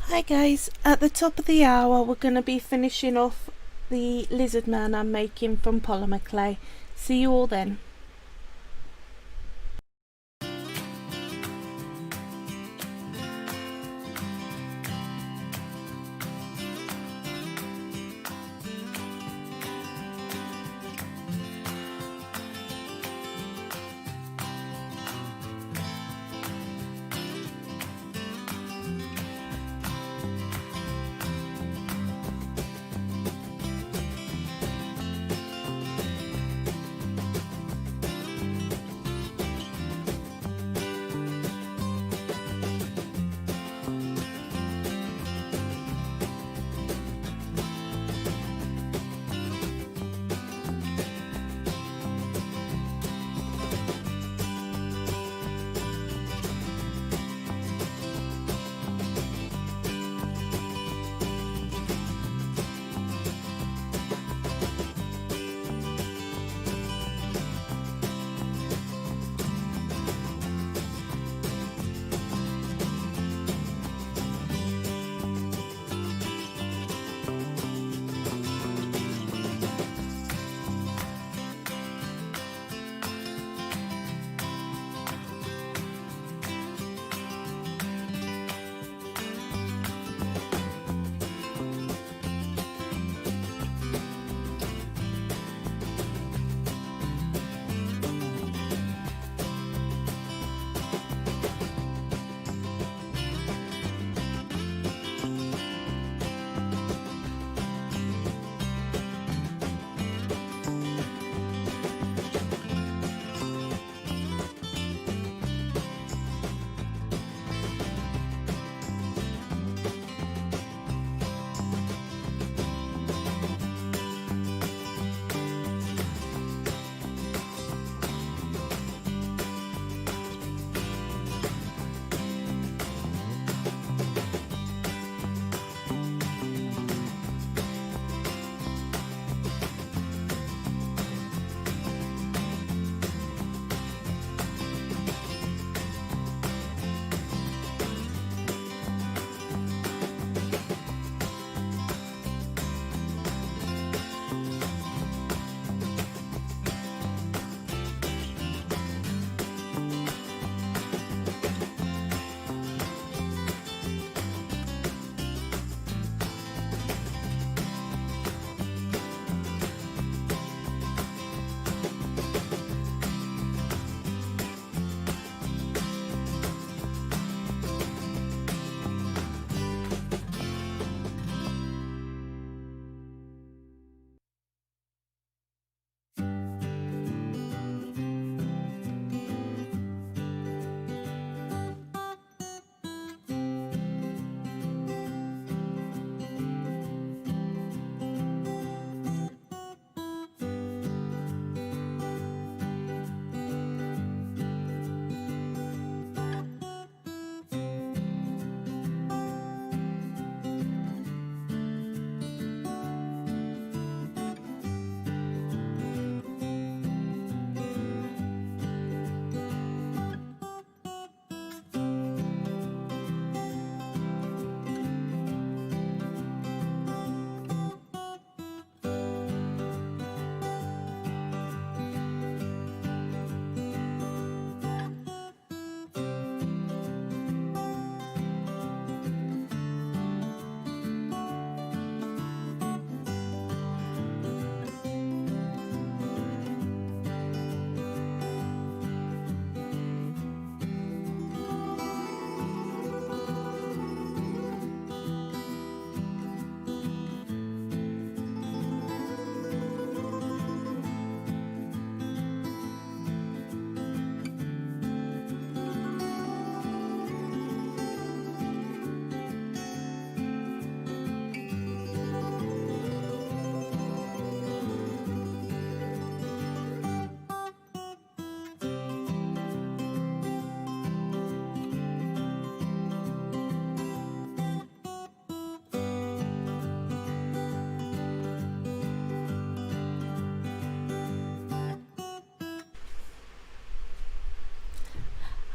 Hi guys, at the top of the hour we're going to be finishing off the lizard man I'm making from polymer clay. See you all then.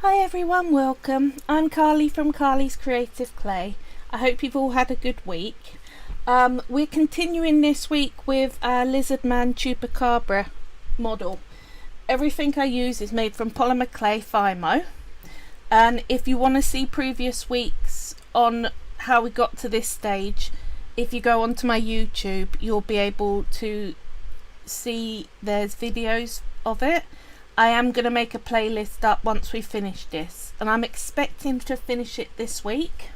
Hi everyone, welcome. I'm Carly from Carly's Creative Clay. I hope you've all had a good week. We're continuing this week with our Lizard Man Chupacabra model. Everything I use is made from Polymer Clay Fimo, and if you want to see previous weeks on how we got to this stage, if you go onto my YouTube, you'll be able to see there's videos of it. I am going to make a playlist up once we finish this, and I'm expecting to finish it this week.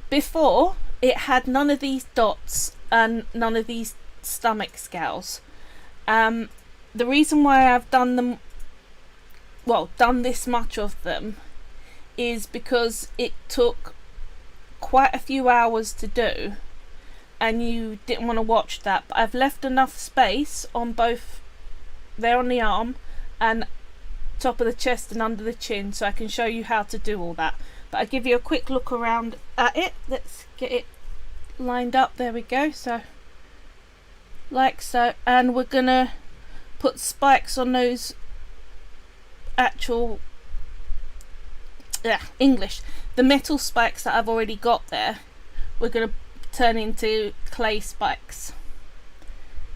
Before, it had none of these dots and none of these stomach scales. The reason why I've done this much of them is because it took quite a few hours to do, and you didn't want to watch that. But I've left enough space on both there on the arm and top of the chest and under the chin, so I can show you how to do all that. But I'll give you a quick look around at it. Let's get it lined up. There we go. So, like so. And we're gonna put spikes on those actual the metal spikes that I've already got there. We're gonna turn into clay spikes.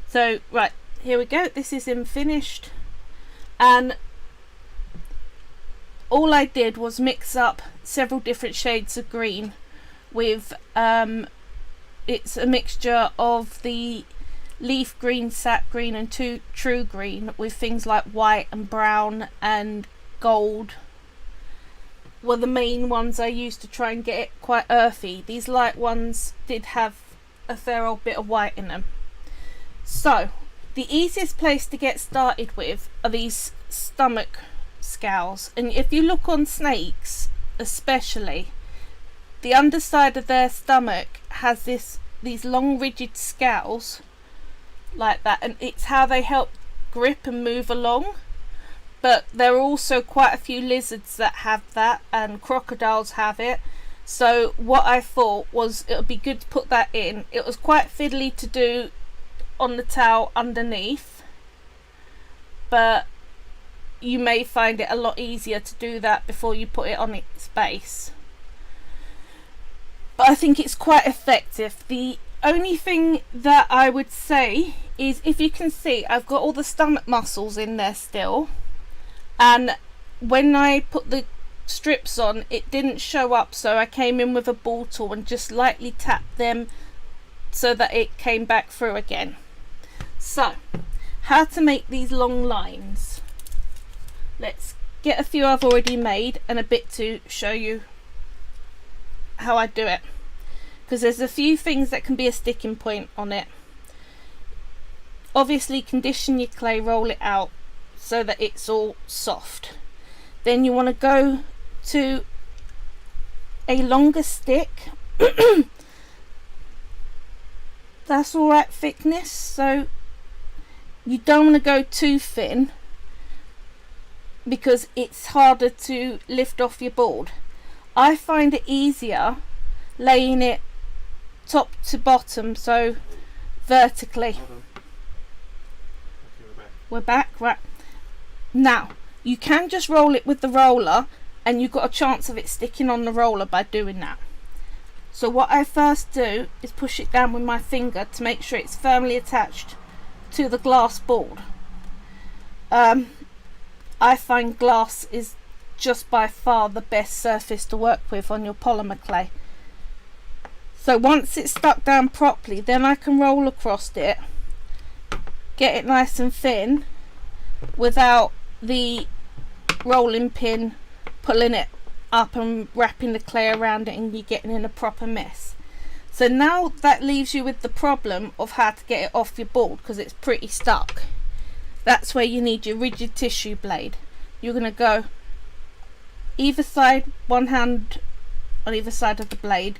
So right, here we go. This is in finished, and all I did was mix up several different shades of green with it's a mixture of the leaf green, sap green and true green with things like white and brown and gold were the main ones I used to try and get it quite earthy. These light ones did have a fair old bit of white in them. So the easiest place to get started with are these stomach scales, and if you look on snakes especially, the underside of their stomach has these long rigid scales like that, and it's how they help grip and move along. But there are also quite a few lizards that have that, and crocodiles have it. So what I thought was it would be good to put that in. It was quite fiddly to do on the towel underneath, but you may find it a lot easier to do that before you put it on its base. But I think it's quite effective. The only thing that I would say is, if you can see, I've got all the stomach muscles in there still, and when I put the strips on it didn't show up, so I came in with a ball tool and just lightly tapped them so that it came back through again. So how to make these long lines. Let's get a few I've already made and a bit to show you how I do it, because there's a few things that can be a sticking point on it. Obviously condition your clay, roll it out so that it's all soft. Then you want to go to a longer stick that's all right thickness, so you don't want to go too thin because it's harder to lift off your board. I find it easier laying it top to bottom, so vertically. Okay, we're back. Right, now you can just roll it with the roller, and you've got a chance of it sticking on the roller by doing that. So what I first do is push it down with my finger to make sure it's firmly attached to the glass board. I find glass is just by far the best surface to work with on your polymer clay. So once it's stuck down properly, then I can roll across it, get it nice and thin without the rolling pin pulling it up and wrapping the clay around it and you're getting in a proper mess. So now that leaves you with the problem of how to get it off your board because it's pretty stuck. That's where you need your rigid tissue blade. You're going to go either side, one hand on either side of the blade,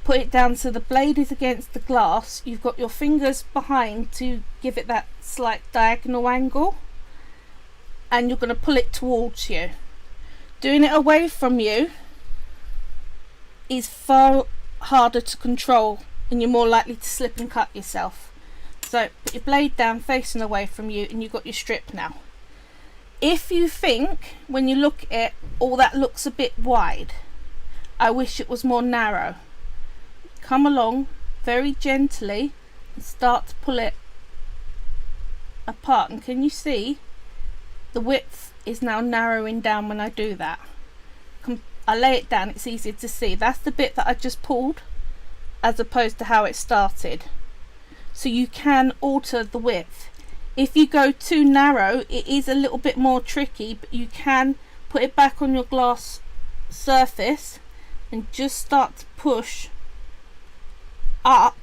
put it down so the blade is against the glass. You've got your fingers behind to give it that slight diagonal angle, and you're going to pull it towards you. Doing it away from you is far harder to control, and you're more likely to slip and cut yourself. So put your blade down facing away from you, and you've got your strip now. If you think when you look at it, oh, that looks a bit wide, I wish it was more narrow. Come along very gently and start to pull it apart, and can you see the width is now narrowing down when I do that? I lay it down, it's easier to see. That's the bit that I just pulled as opposed to how it started. So you can alter the width. If you go too narrow, it is a little bit more tricky, but you can put it back on your glass surface and just start to push up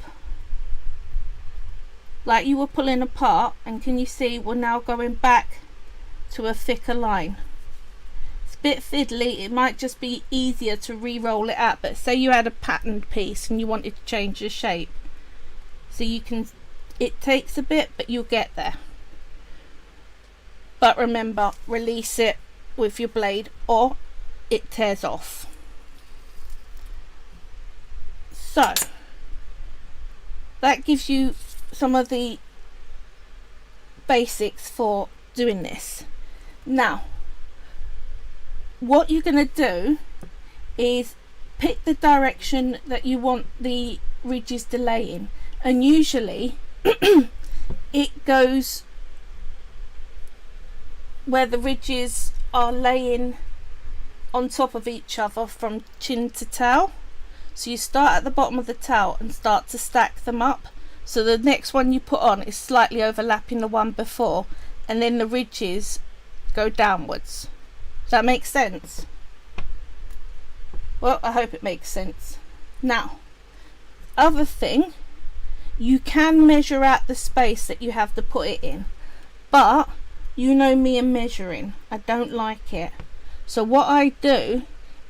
like you were pulling apart, and can you see we're now going back to a thicker line. It's a bit fiddly, it might just be easier to re-roll it out, but say you had a patterned piece and you wanted to change the shape, so you can, it takes a bit but you'll get there. But remember, release it with your blade or it tears off. So that gives you some of the basics for doing this. Now what you're going to do is pick the direction that you want the ridges to lay in, and usually it goes where the ridges are laying on top of each other from chin to tail. So you start at the bottom of the tail and start to stack them up, so the next one you put on is slightly overlapping the one before, and then the ridges go downwards. Does that make sense? Well, I hope it makes sense. Now, other thing, you can measure out the space that you have to put it in, but you know me and measuring, I don't like it. So what I do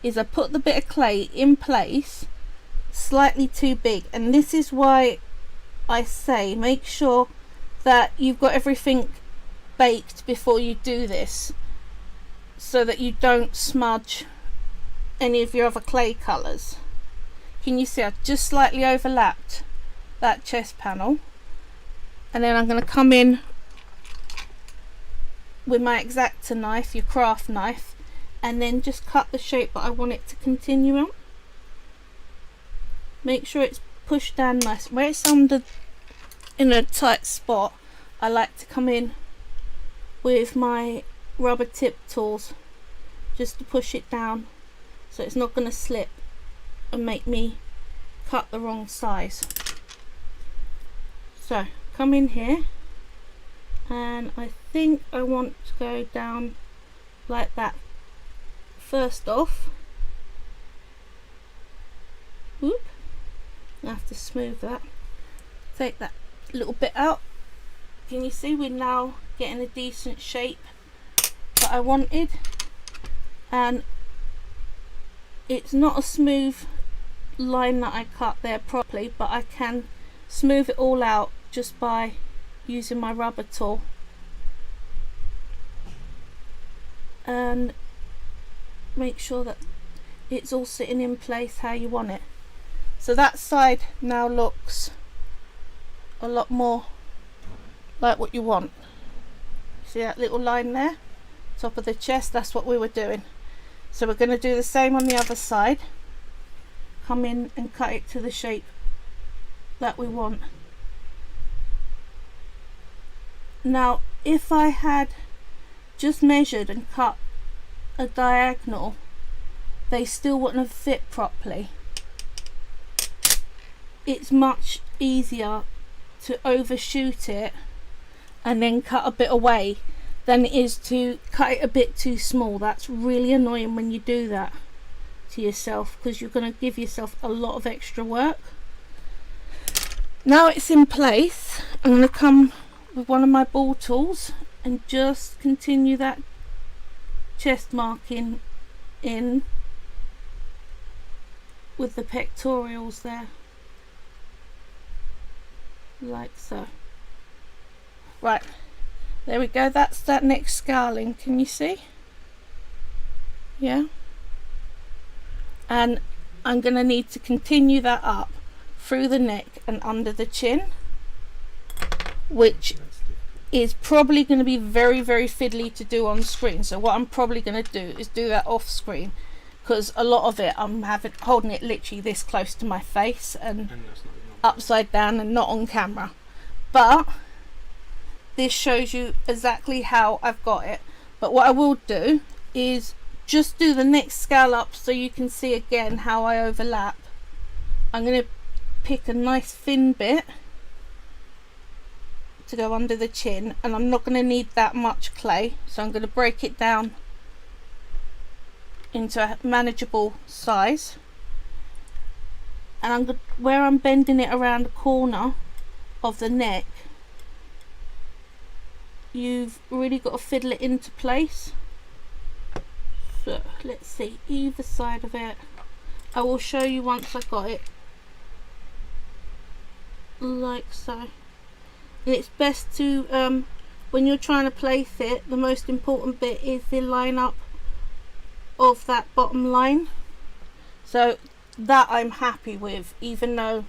is I put the bit of clay in place slightly too big, and this is why I say make sure that you've got everything baked before you do this, so that you don't smudge any of your other clay colours. Can you see I've just slightly overlapped that chest panel, and then I'm going to come in with my X-Acto knife, your craft knife, and then just cut the shape that I want it to continue on. Make sure it's pushed down nice. Where it's under in a tight spot, I like to come in with my rubber tip tools just to push it down so it's not going to slip and make me cut the wrong size. So come in here, and I think I want to go down like that first off. Whoop. I have to smooth that. Take that little bit out. Can you see we're now getting a decent shape that I wanted? And it's not a smooth line that I cut there properly, but I can smooth it all out just by using my rubber tool. And make sure that it's all sitting in place how you want it. So that side now looks a lot more like what you want. See that little line there? Top of the chest, that's what we were doing. So we're going to do the same on the other side. Come in and cut it to the shape that we want. Now if I had just measured and cut a diagonal, they still wouldn't have fit properly. It's much easier to overshoot it and then cut a bit away than it is to cut it a bit too small. That's really annoying when you do that to yourself, because you're going to give yourself a lot of extra work. Now it's in place, I'm going to come with one of my ball tools and just continue that chest marking in with the pectorials there, like so. Right, there we go, that's that next scaling, can you see? Yeah. And I'm going to need to continue that up through the neck and under the chin, which is probably going to be very, very fiddly to do on screen. So what I'm probably going to do is do that off screen, because a lot of it I'm holding it literally this close to my face and upside down and not on camera. But this shows you exactly how I've got it. But what I will do is just do the next scallop so you can see again how I overlap. I'm going to pick a nice thin bit to go under the chin, and I'm not going to need that much clay, so I'm going to break it down into a manageable size. And where I'm bending it around the corner of the neck, you've really got to fiddle it into place. So let's see, either side of it. I will show you once I got it like so. And it's best to when you're trying to place it, the most important bit is the line up of that bottom line. So that I'm happy with, even though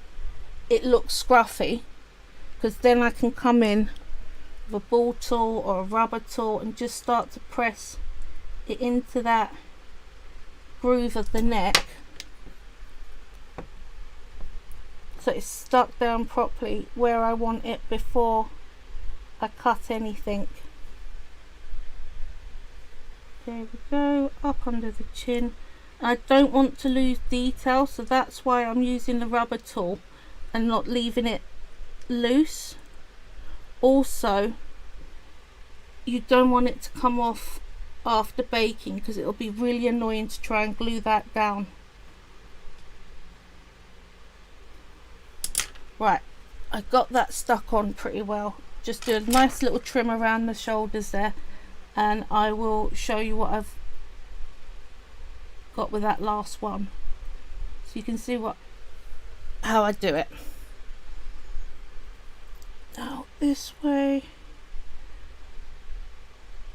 it looks scruffy, because then I can come in with a ball tool or a rubber tool and just start to press it into that groove of the neck so it's stuck down properly where I want it before I cut anything. There we go, up under the chin. I don't want to lose detail, so that's why I'm using the rubber tool and not leaving it loose. Also, you don't want it to come off after baking because it'll be really annoying to try and glue that down. Right, I got that stuck on pretty well. Just do a nice little trim around the shoulders there, and I will show you what I've got with that last one, so you can see how I do it. Now this way.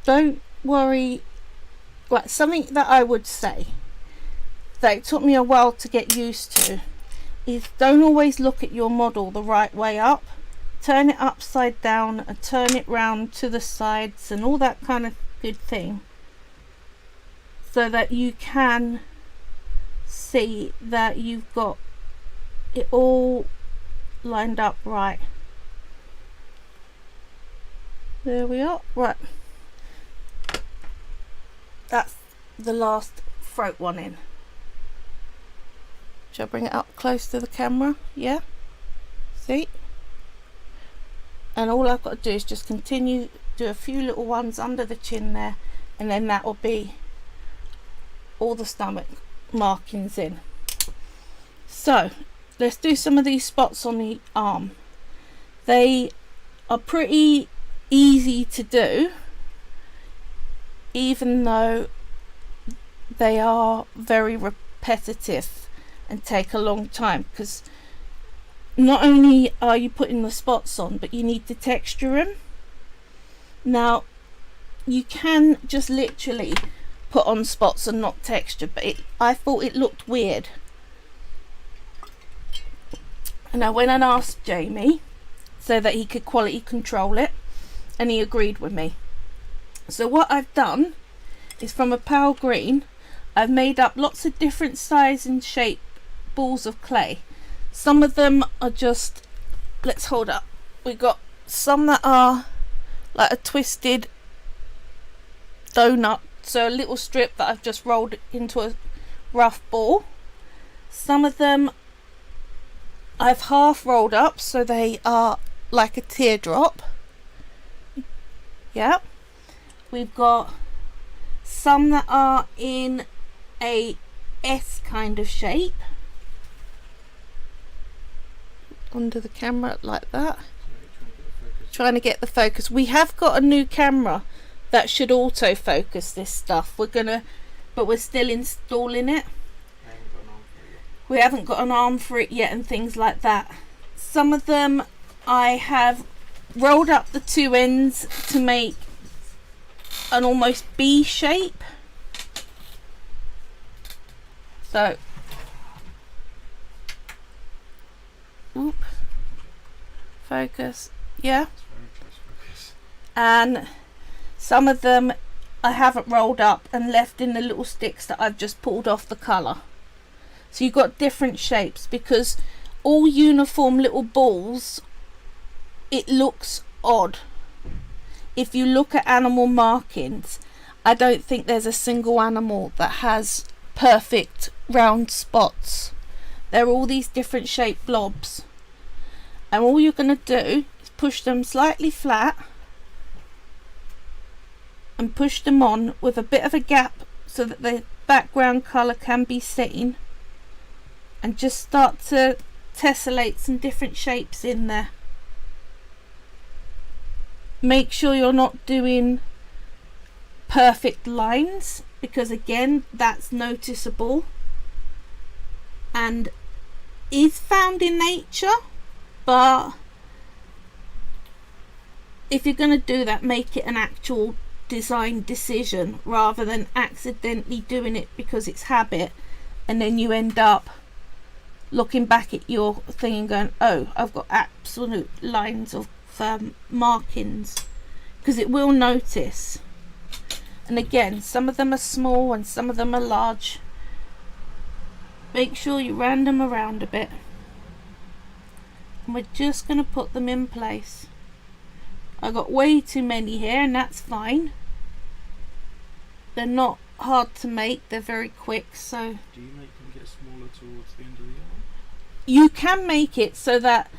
Don't worry. Right, something that I would say that it took me a while to get used to is don't always look at your model the right way up. Turn it upside down and turn it round to the sides and all that kind of good thing, so that you can see that you've got it all lined up right. There we are. Right, that's the last throat one in. Shall I bring it up close to the camera? Yeah, see? And all I've got to do is just continue, do a few little ones under the chin there, and then that will be all the stomach markings in. So let's do some of these spots on the arm. They are pretty easy to do, even though they are very repetitive and take a long time, because not only are you putting the spots on, but you need to texture them. Now you can just literally put on spots and not texture, but I thought it looked weird. And I went and asked Jamie so that he could quality control it, and he agreed with me. So what I've done is, from a pale green, I've made up lots of different size and shape balls of clay. Some of them are just, let's hold up, we got some that are like a twisted donut, so a little strip that I've just rolled into a rough ball. Some of them I've half rolled up so they are like a teardrop. Yeah, we've got some that are in a S kind of shape under the camera like that. Trying to get the focus. We have got a new camera that should autofocus this stuff. But we're still installing it. We haven't got an arm for it yet and things like that. Some of them I have rolled up the two ends to make an almost B shape. So, focus, yeah. And some of them I haven't rolled up and left in the little sticks that I've just pulled off the colour. So you've got different shapes, because all uniform little balls, it looks odd. If you look at animal markings, I don't think there's a single animal that has perfect round spots. They're all these different shaped blobs. And all you're going to do is push them slightly flat and push them on with a bit of a gap so that the background colour can be seen, and just start to tessellate some different shapes in there. Make sure you're not doing perfect lines, because again, that's noticeable and is found in nature, but if you're going to do that, make it an actual design decision rather than accidentally doing it because it's habit, and then you end up looking back at your thing and going, oh, I've got absolute lines of markings, because it will notice. And again, some of them are small and some of them are large. Make sure you round them around a bit, and we're just going to put them in place. I got way too many here, and that's fine. They're not hard to make, they're very quick. So do you make them get smaller towards the end of the yarn? You can make it so that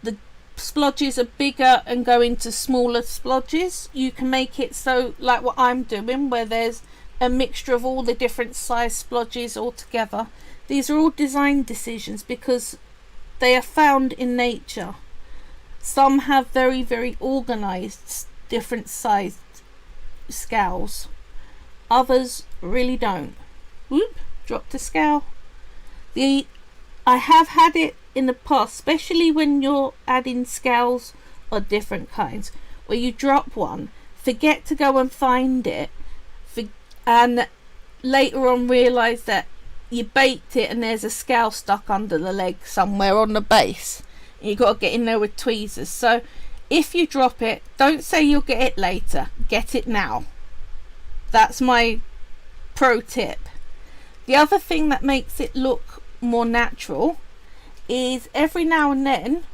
the splodges are bigger and go into smaller splodges. You can make it so, like what I'm doing, where there's a mixture of all the different size splodges all together. These are all design decisions because they are found in nature. Some have very, very organised different sized scales. Others really don't. Whoop, dropped a scale. I have had it in the past, especially when you're adding scales of different kinds, where you drop one, forget to go and find it, and later on realise that you baked it and there's a scale stuck under the leg somewhere on the base. You've got to get in there with tweezers. So if you drop it, don't say you'll get it later. Get it now. That's my pro tip. The other thing that makes it look more natural is every now and then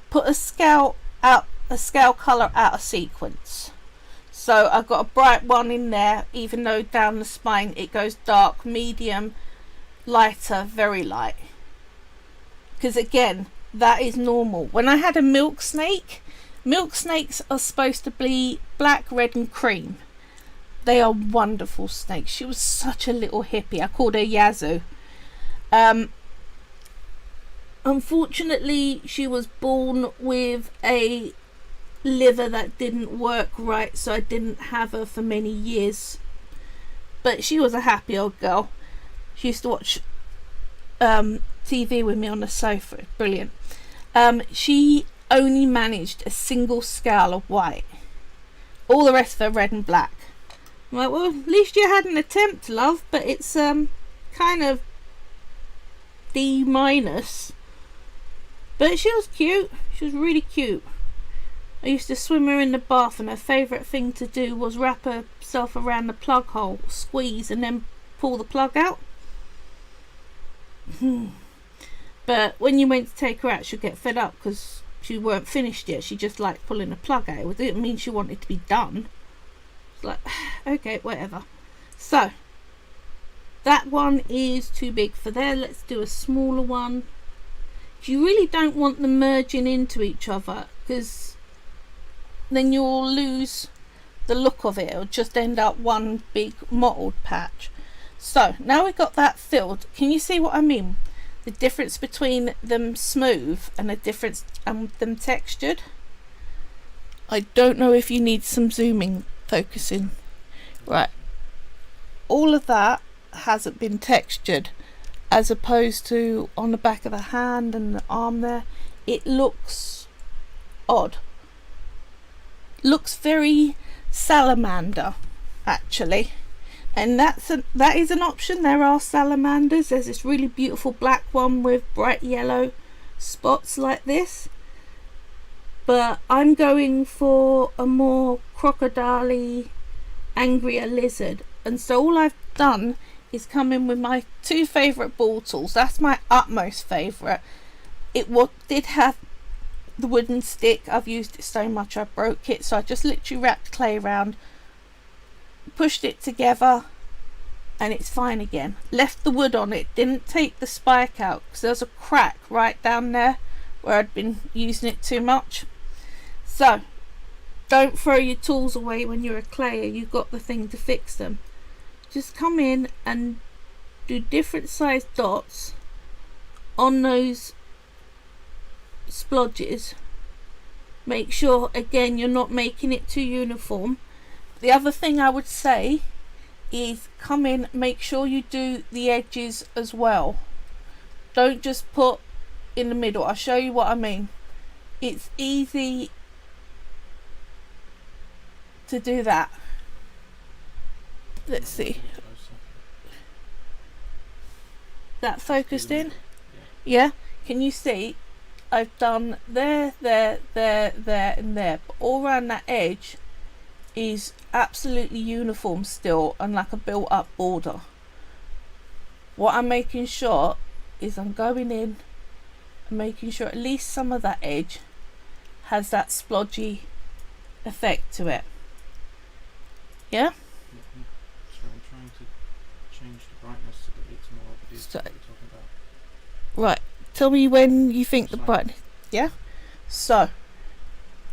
put a scale colour out of sequence. So I've got a bright one in there, even though down the spine it goes dark, medium, lighter, very light. Because again, that is normal. When I had a milk snake, milk snakes are supposed to be black, red and cream. They are wonderful snakes. She was such a little hippie. I called her Yazoo. Unfortunately, she was born with a liver that didn't work right, so I didn't have her for many years. But she was a happy old girl. She used to watch TV with me on the sofa. Brilliant. She only managed a single scale of white. All the rest of her red and black. I'm like, well, at least you had an attempt, love, but it's kind of D-. But she was cute. She was really cute. I used to swim her in the bath, and her favourite thing to do was wrap herself around the plug hole, squeeze, and then pull the plug out. But when you went to take her out, she'd get fed up because she weren't finished yet. She just liked pulling the plug out. It didn't mean she wanted to be done. It's like, okay, whatever. So that one is too big for there. Let's do a smaller one. You really don't want them merging into each other, because then you'll lose the look of it. It'll just end up one big mottled patch. So now we've got that filled. Can you see what I mean? The difference between them smooth and the difference them textured. I don't know if you need some zooming, focusing. Right. All of that hasn't been textured, as opposed to on the back of the hand and the arm there. It looks odd. Looks very salamander, actually. And that is an option. There are salamanders. There's this really beautiful black one with bright yellow spots like this. But I'm going for a more crocodile-y angrier lizard. And so all I've done is come in with my two favourite ball tools. That's my utmost favourite. It did have the wooden stick. I've used it so much I broke it, so I just literally wrapped clay around, pushed it together, and it's fine again. Left the wood on it, didn't take the spike out because there's a crack right down there where I'd been using it too much. So don't throw your tools away when you're a clayer. You've got the thing to fix them. Just come in and do different sized dots on those splodges. Make sure again you're not making it too uniform. The other thing I would say is come in, make sure you do the edges as well. Don't just put in the middle. I'll show you what I mean. It's easy to do that. Let's see. That focused in? Yeah? Can you see? I've done there, there, there, there and there. But all around that edge is absolutely uniform still and like a built up border. What I'm making sure is I'm going in and making sure at least some of that edge has that splodgy effect to it. Yeah? So I'm trying to change the brightness so that it's more obvious So, what we're talking about. right, tell me when you think the brightness. Yeah? So,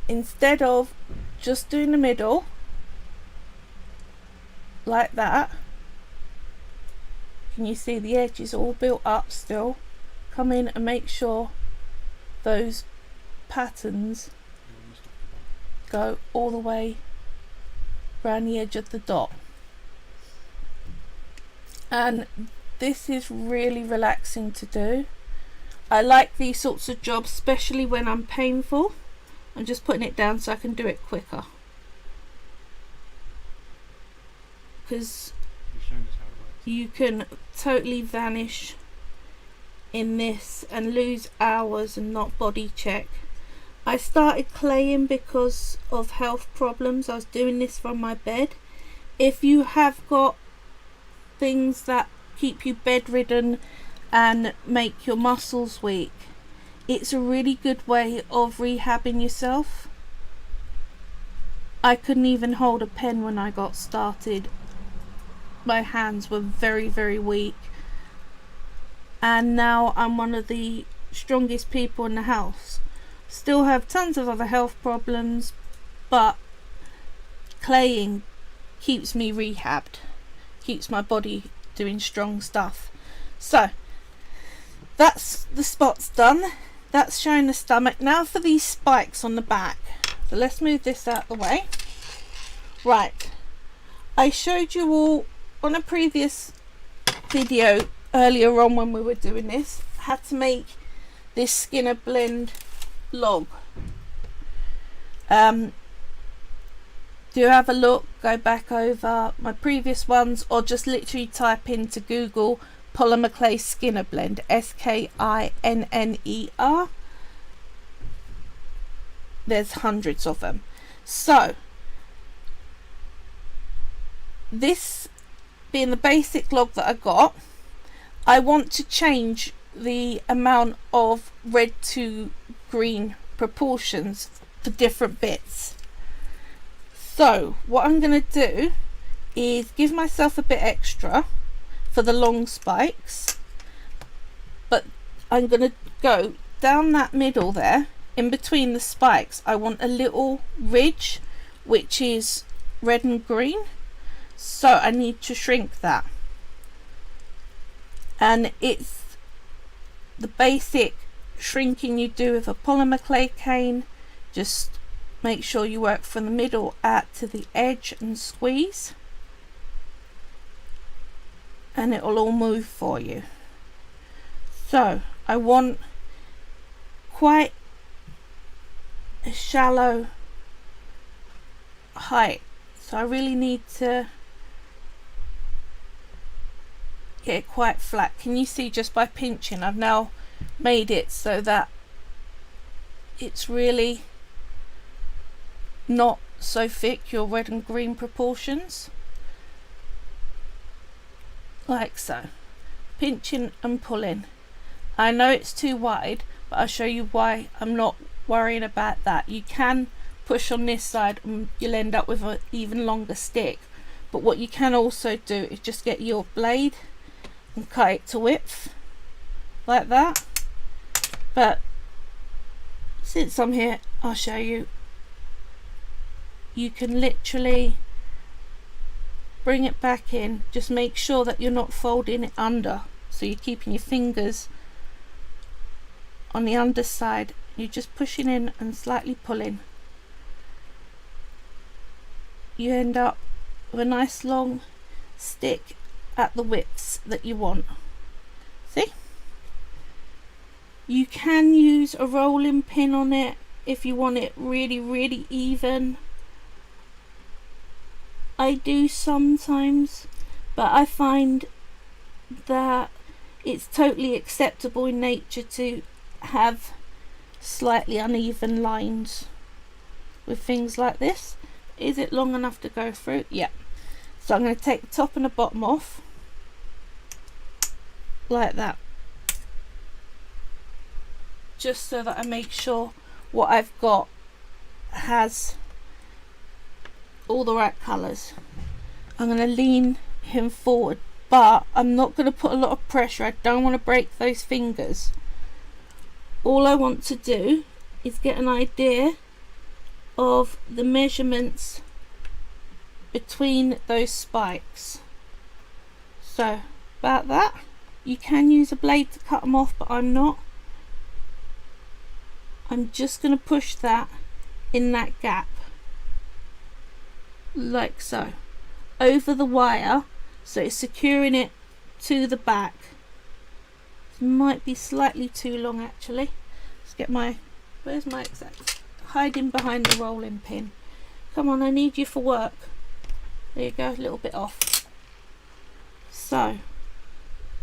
instead of just doing the middle, like that, can you see the edge is all built up still? Come in and make sure those patterns go all the way around the edge of the dot. And this is really relaxing to do. I like these sorts of jobs, especially when I'm painful. I'm just putting it down so I can do it quicker. Because you can totally vanish in this and lose hours and not body check. I started claying because of health problems. I was doing this from my bed. If you have got things that keep you bedridden and make your muscles weak, it's a really good way of rehabbing yourself. I couldn't even hold a pen when I got started. My hands were very, very weak. And now I'm one of the strongest people in the house. Still have tons of other health problems, but claying keeps me rehabbed, keeps my body doing strong stuff. So that's the spots done. That's showing the stomach. Now for these spikes on the back. So let's move this out of the way. Right, I showed you all on a previous video earlier on when we were doing this how to make this Skinner blend log. Do have a look, go back over my previous ones, or just literally type into Google Polymer Clay Skinner Blend, SKINNER. There's hundreds of them. So this being the basic log that I got, I want to change the amount of red to green proportions for different bits. So what I'm going to do is give myself a bit extra for the long spikes, but I'm going to go down that middle there in between the spikes. I want a little ridge which is red and green, so I need to shrink that. And it's the basic shrinking you do with a polymer clay cane. Just make sure you work from the middle out to the edge and squeeze, and it will all move for you. So I want quite a shallow height, so I really need to get it quite flat. Can you see just by pinching I've now made it so that it's really not so thick your red and green proportions, like so, pinching and pulling. I know it's too wide, but I'll show you why I'm not worrying about that. You can push on this side and you'll end up with an even longer stick, but what you can also do is just get your blade and cut it to width like that. But since I'm here, I'll show you. You can literally bring it back in. Just make sure that you're not folding it under, so you're keeping your fingers on the underside. You're just pushing in and slightly pulling. You end up with a nice long stick at the widths that you want. See? You can use a rolling pin on it if you want it really even. I do sometimes, but I find that it's totally acceptable in nature to have slightly uneven lines with things like this. Is it long enough to go through? Yeah. So I'm going to take the top and the bottom off like that, just so that I make sure what I've got has all the right colours. I'm going to lean him forward, but I'm not going to put a lot of pressure. I don't want to break those fingers. All I want to do is get an idea of the measurements between those spikes. So about that. You can use a blade to cut them off, but I'm not. I'm just going to push that in that gap like so over the wire, so it's securing it to the back. This might be slightly too long actually. Let's get my, where's my exact, hiding behind the rolling pin. Come on, I need you for work. There you go, a little bit off. So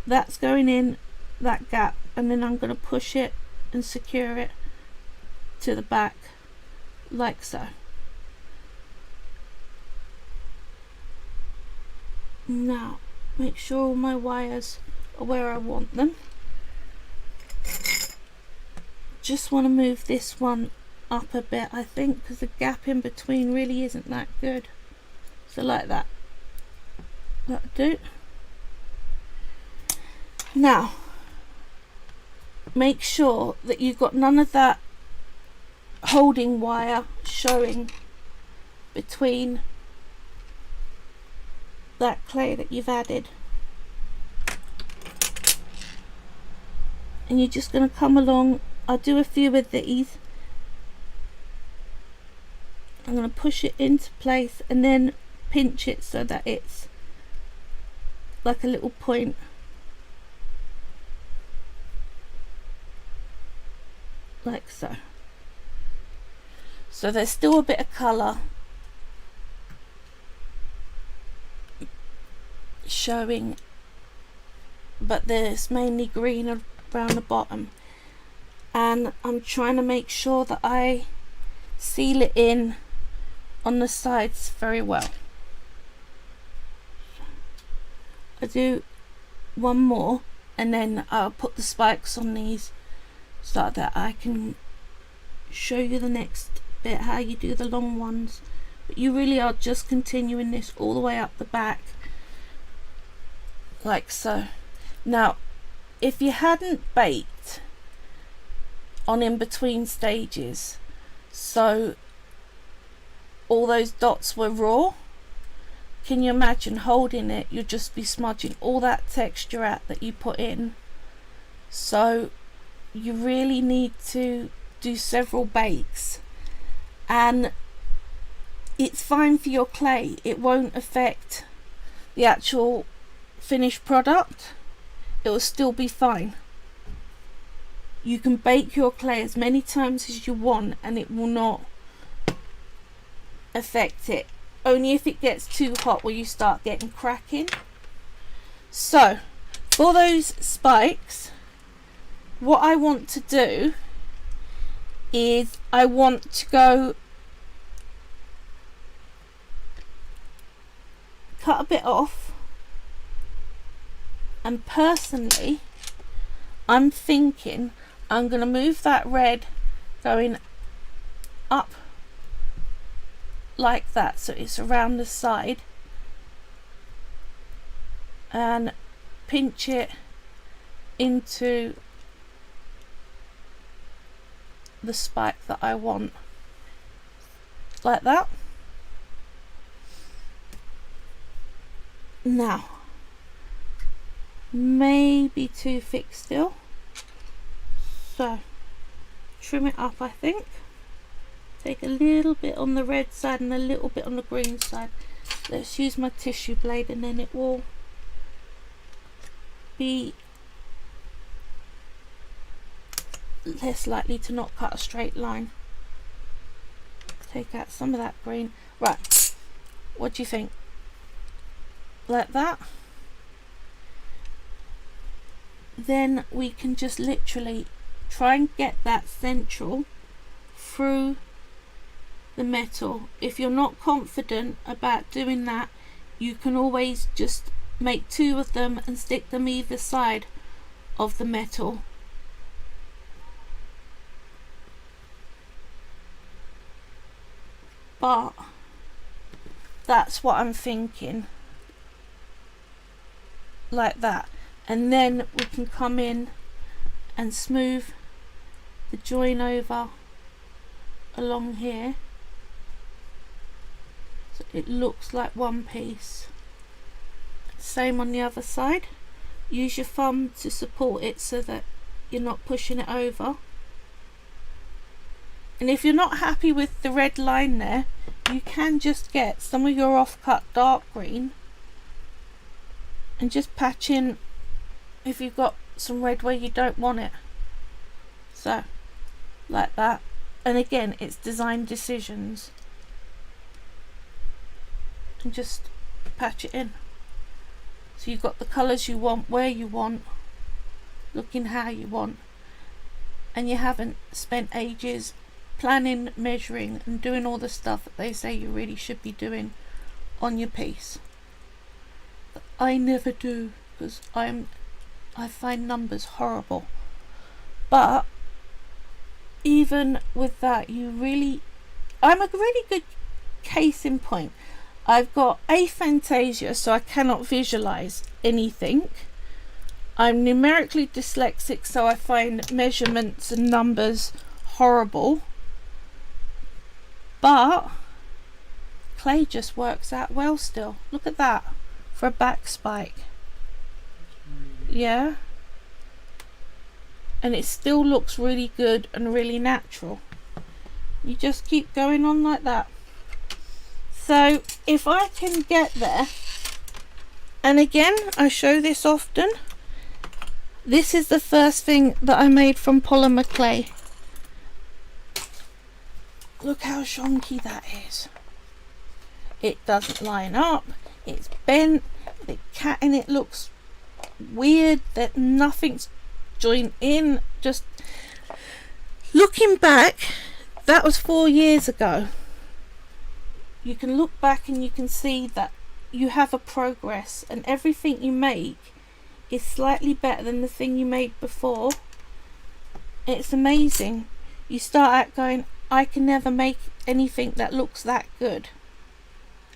that's going in that gap, and then I'm going to push it and secure it to the back like so. Now make sure all my wires are where I want them. Just want to move this one up a bit, I think, because the gap in between really isn't that good. So like that. That'll do. Now make sure that you've got none of that holding wire showing between that clay that you've added, and you're just going to come along. I'll do a few with these. I'm going to push it into place and then pinch it so that it's like a little point. Like so. So there's still a bit of colour showing, but there's mainly green around the bottom, and I'm trying to make sure that I seal it in on the sides very well. I do one more and then I'll put the spikes on these so that I can show you the next bit, how you do the long ones. But you really are just continuing this all the way up the back like so. Now if you hadn't baked on in between stages, so all those dots were raw, can you imagine holding it? You'll just be smudging all that texture out that you put in. So you really need to do several bakes, and it's fine for your clay. It won't affect the actual finished product. It will still be fine. You can bake your clay as many times as you want and it will not affect it. Only if it gets too hot will you start getting cracking. So for those spikes, what I want to do is I want to go cut a bit off, and personally I'm thinking I'm going to move that red going up like that, so it's around the side, and pinch it into the spike that I want, like that. Now, maybe too thick still, so trim it up. I think take a little bit on the red side and a little bit on the green side. Let's use my tissue blade, and then it will be less likely to not cut a straight line. Take out some of that green. Right, what do you think? Like that. Then we can just literally try and get that central through the metal. If you're not confident about doing that, you can always just make two of them and stick them either side of the metal. But that's what I'm thinking, like that, and then we can come in and smooth the join over along here so it looks like one piece. Same on the other side. Use your thumb to support it so that you're not pushing it over. And if you're not happy with the red line there, you can just get some of your off-cut dark green and just patch in if you've got some red where you don't want it. So, like that. And again, it's design decisions. And just patch it in. So you've got the colours you want, where you want, looking how you want. And you haven't spent ages planning, measuring and doing all the stuff that they say you really should be doing on your piece. But I never do, because I find numbers horrible. But even with that, I'm a really good case in point. I've got aphantasia, so I cannot visualize anything. I'm numerically dyslexic, so I find measurements and numbers horrible. But clay just works out well still. Look at that for a back spike. Yeah. And it still looks really good and really natural. You just keep going on like that. So if I can get there, and again I show this often, this is the first thing that I made from polymer clay. Look how shonky that is. It doesn't line up, it's bent, the cat in it looks weird, that nothing's joined in. Just looking back, that was 4 years ago. You can look back and you can see that you have a progress, and everything you make is slightly better than the thing you made before. It's amazing. You start out going, I can never make anything that looks that good,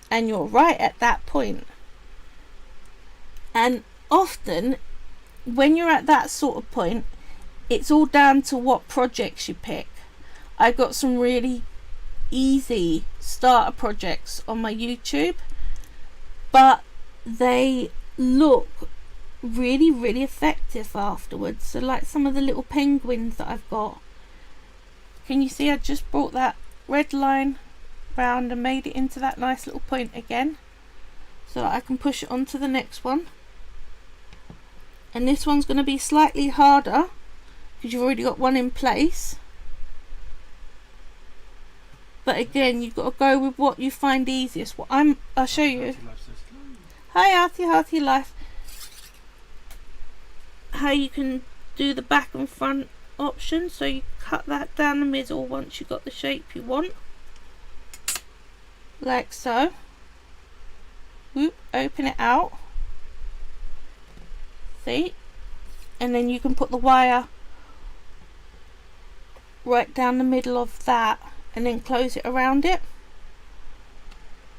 and you're right at that point. And often when you're at that sort of point, it's all down to what projects you pick. I got some really easy starter projects on my YouTube, but they look really, really effective afterwards. So like some of the little penguins that I've got, can you see I just brought that red line round and made it into that nice little point again, so that I can push it on to the next one. And this one's going to be slightly harder because you've already got one in place. But again, you've got to go with what you find easiest. I'll show you. Hi Artie, Hearty Life. How you can do the back and front option. So you cut that down the middle once you've got the shape you want. Like so. Whoop, open it out. See? And then you can put the wire right down the middle of that and then close it around it.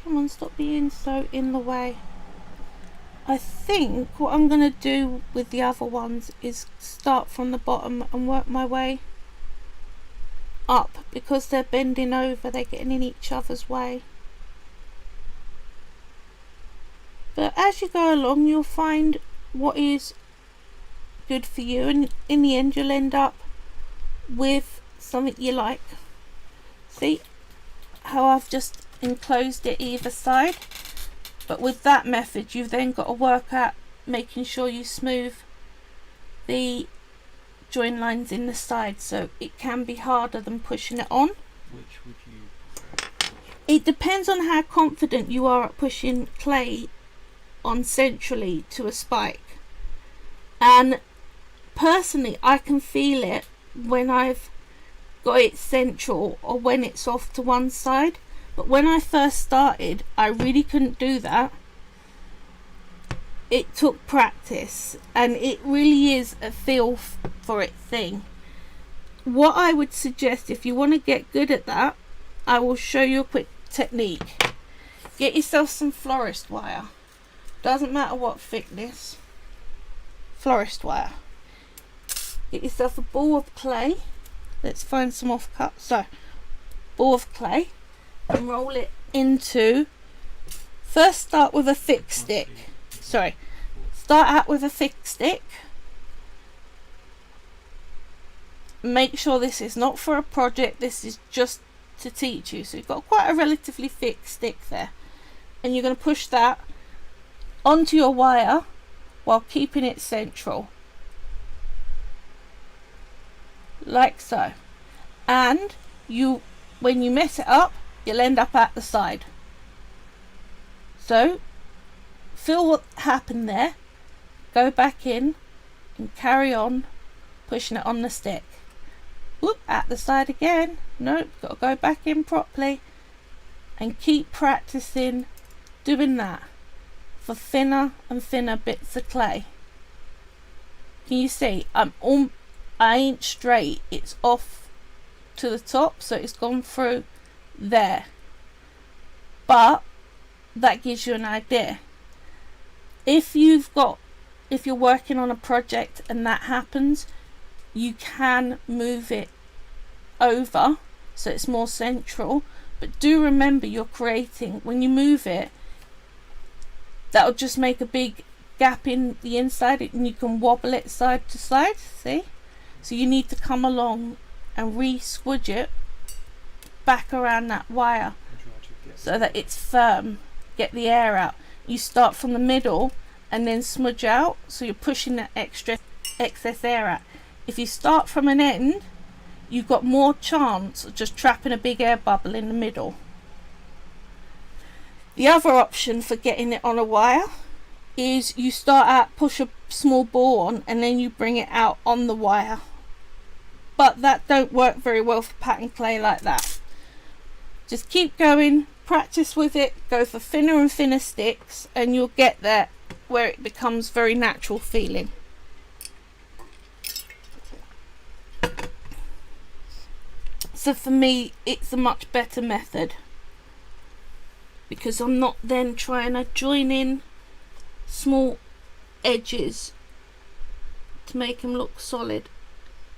Come on, stop being so in the way. I think what I'm going to do with the other ones is start from the bottom and work my way up, because they're bending over, they're getting in each other's way. But as you go along, you'll find what is good for you, and in the end you'll end up with something you like. See how I've just enclosed it either side? But with that method, you've then got to work at making sure you smooth the join lines in the side, so it can be harder than pushing it on. Which would you prefer? It depends on how confident you are at pushing clay on centrally to a spike. And personally, I can feel it when I've got it central or when it's off to one side. But when I first started, I really couldn't do that. It took practice, and it really is a feel for it thing. What I would suggest, if you want to get good at that, I will show you a quick technique. Get yourself some florist wire. Doesn't matter what thickness. Florist wire. Get yourself a ball of clay. Let's find some offcut. So, ball of clay, and roll it into. First, start with a thick stick. Start out with a thick stick. Make sure this is not for a project, this is just to teach you. So you've got quite a relatively thick stick there, and you're going to push that onto your wire while keeping it central, like so. And when you mess it up, you'll end up at the side. So feel what happened there, go back in and carry on pushing it on the stick. Whoop, at the side again. Nope, got to go back in properly and keep practicing doing that for thinner and thinner bits of clay. Can you see I ain't straight, it's off to the top, so it's gone through there, but that gives you an idea. If you're working on a project and that happens, you can move it over so it's more central, but do remember you're creating, when you move it, that'll just make a big gap in the inside and you can wobble it side to side, see? So you need to come along and re-squidge it back around that wire so that it's firm, get the air out. You start from the middle and then smudge out, so you're pushing that excess air out. If you start from an end, you've got more chance of just trapping a big air bubble in the middle. The other option for getting it on a wire is you start out, push a small ball on, and then you bring it out on the wire. But that don't work very well for pattern clay like that. Just keep going, practice with it, go for thinner and thinner sticks, and you'll get there where it becomes very natural feeling. So for me, it's a much better method, because I'm not then trying to join in small edges to make them look solid,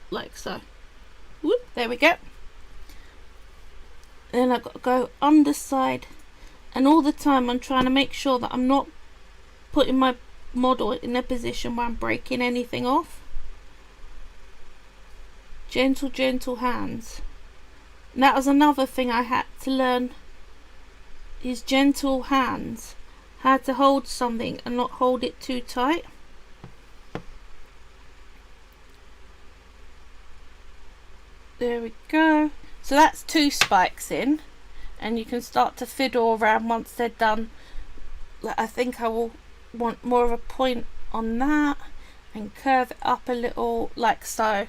like so. Whoop, there we go. Then I've got to go underside, and all the time I'm trying to make sure that I'm not putting my model in a position where I'm breaking anything off. Gentle, gentle hands. And that was another thing I had to learn, is gentle hands. How to hold something and not hold it too tight. There we go. So that's 2 spikes in, and you can start to fiddle around once they're done. I think I will want more of a point on that and curve it up a little, like so,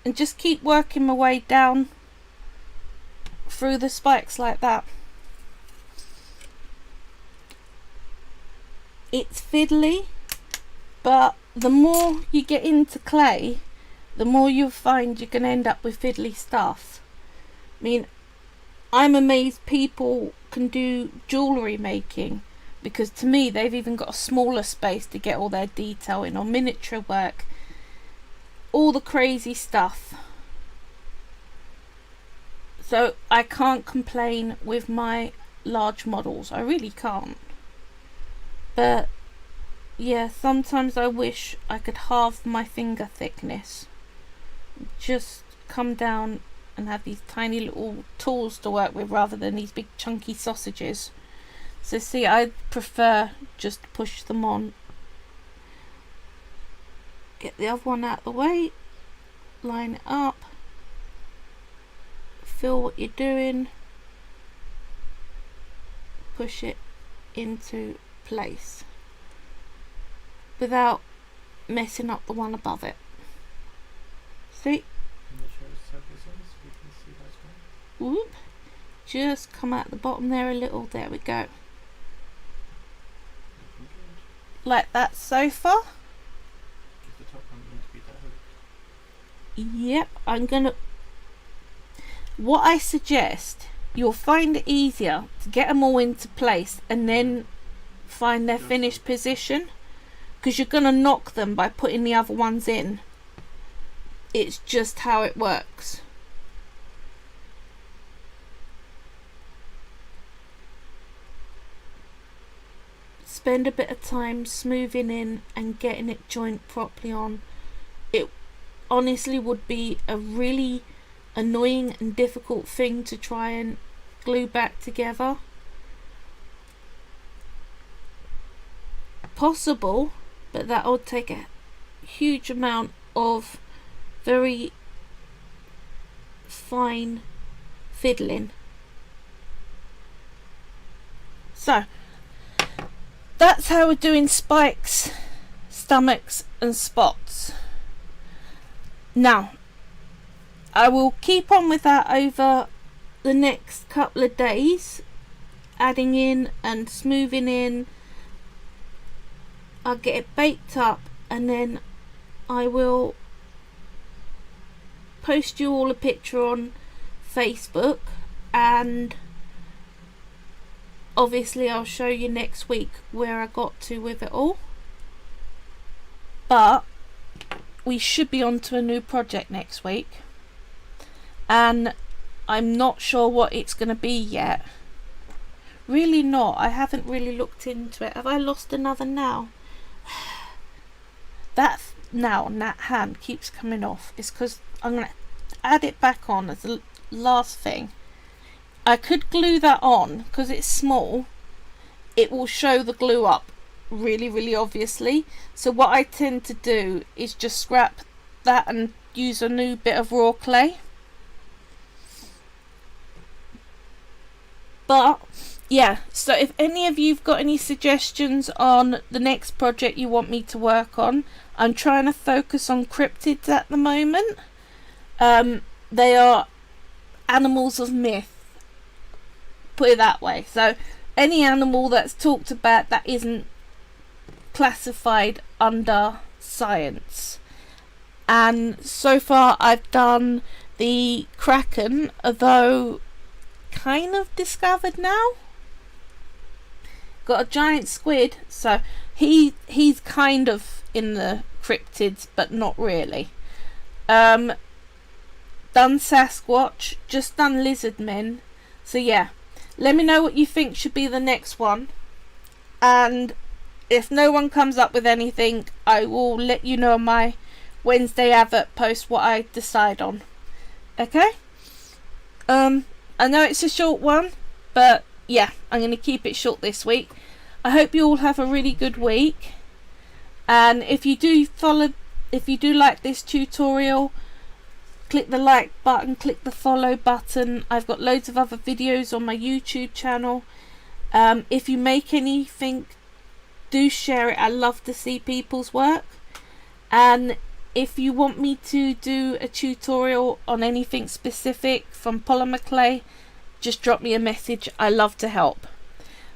and just keep working my way down through the spikes like that. it's fiddly, but the more you get into clay, the more you'll find you're going to end up with fiddly stuff. I mean, I'm amazed people can do jewellery making, because to me they've even got a smaller space to get all their detail in, or miniature work, all the crazy stuff. So I can't complain with my large models, I really can't. But yeah, sometimes I wish I could halve my finger thickness, just come down and have these tiny little tools to work with rather than these big chunky sausages. So see, I prefer just to push them on. Get the other one out of the way, line it up, feel what you're doing, push it into place without messing up the one above it. See? Whoop. Just come out the bottom there a little, there we go. Like that so far. Is the top one going to be that hooked? Yep, I'm gonna, what I suggest, you'll find it easier to get them all into place and then find their finished position, because you're gonna knock them by putting the other ones in. It's just how it works. Spend a bit of time smoothing in and getting it joint properly on. It honestly would be a really annoying and difficult thing to try and glue back together. Possible, but that would take a huge amount of very fine fiddling. So that's how we're doing spikes, stomachs and spots. Now I will keep on with that over the next couple of days, adding in and smoothing in. I'll get it baked up and then I will post you all a picture on Facebook, and obviously I'll show you next week where I got to with it all. But we should be on to a new project next week, and I'm not sure what it's going to be yet. Really not. I haven't really looked into it. Have I lost another now? That now on that hand keeps coming off. It's because I'm going to add it back on as the last thing. I could glue that on because it's small. It will show the glue up really obviously. So what I tend to do is just scrap that and use a new bit of raw clay. But yeah, so if any of you've got any suggestions on the next project you want me to work on, I'm trying to focus on cryptids at the moment. They are animals of myth, put it that way. So any animal that's talked about that isn't classified under science. And so far I've done the kraken, although kind of discovered now. Got a giant squid, so he's kind of in the cryptids but not really. Done Sasquatch, just done lizard men. So yeah, let me know what you think should be the next one, and if no one comes up with anything, I will let you know on my Wednesday advert post what I decide on. Okay? I know it's a short one, but yeah, I'm going to keep it short this week. I hope you all have a really good week, and if you do like this tutorial, click the like button, click the follow button. I've got loads of other videos on my YouTube channel. If you make anything, do share it. I love to see people's work. And if you want me to do a tutorial on anything specific from polymer clay, just drop me a message. I love to help.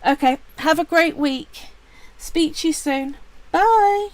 Okay, have a great week. Speak to you soon. Bye.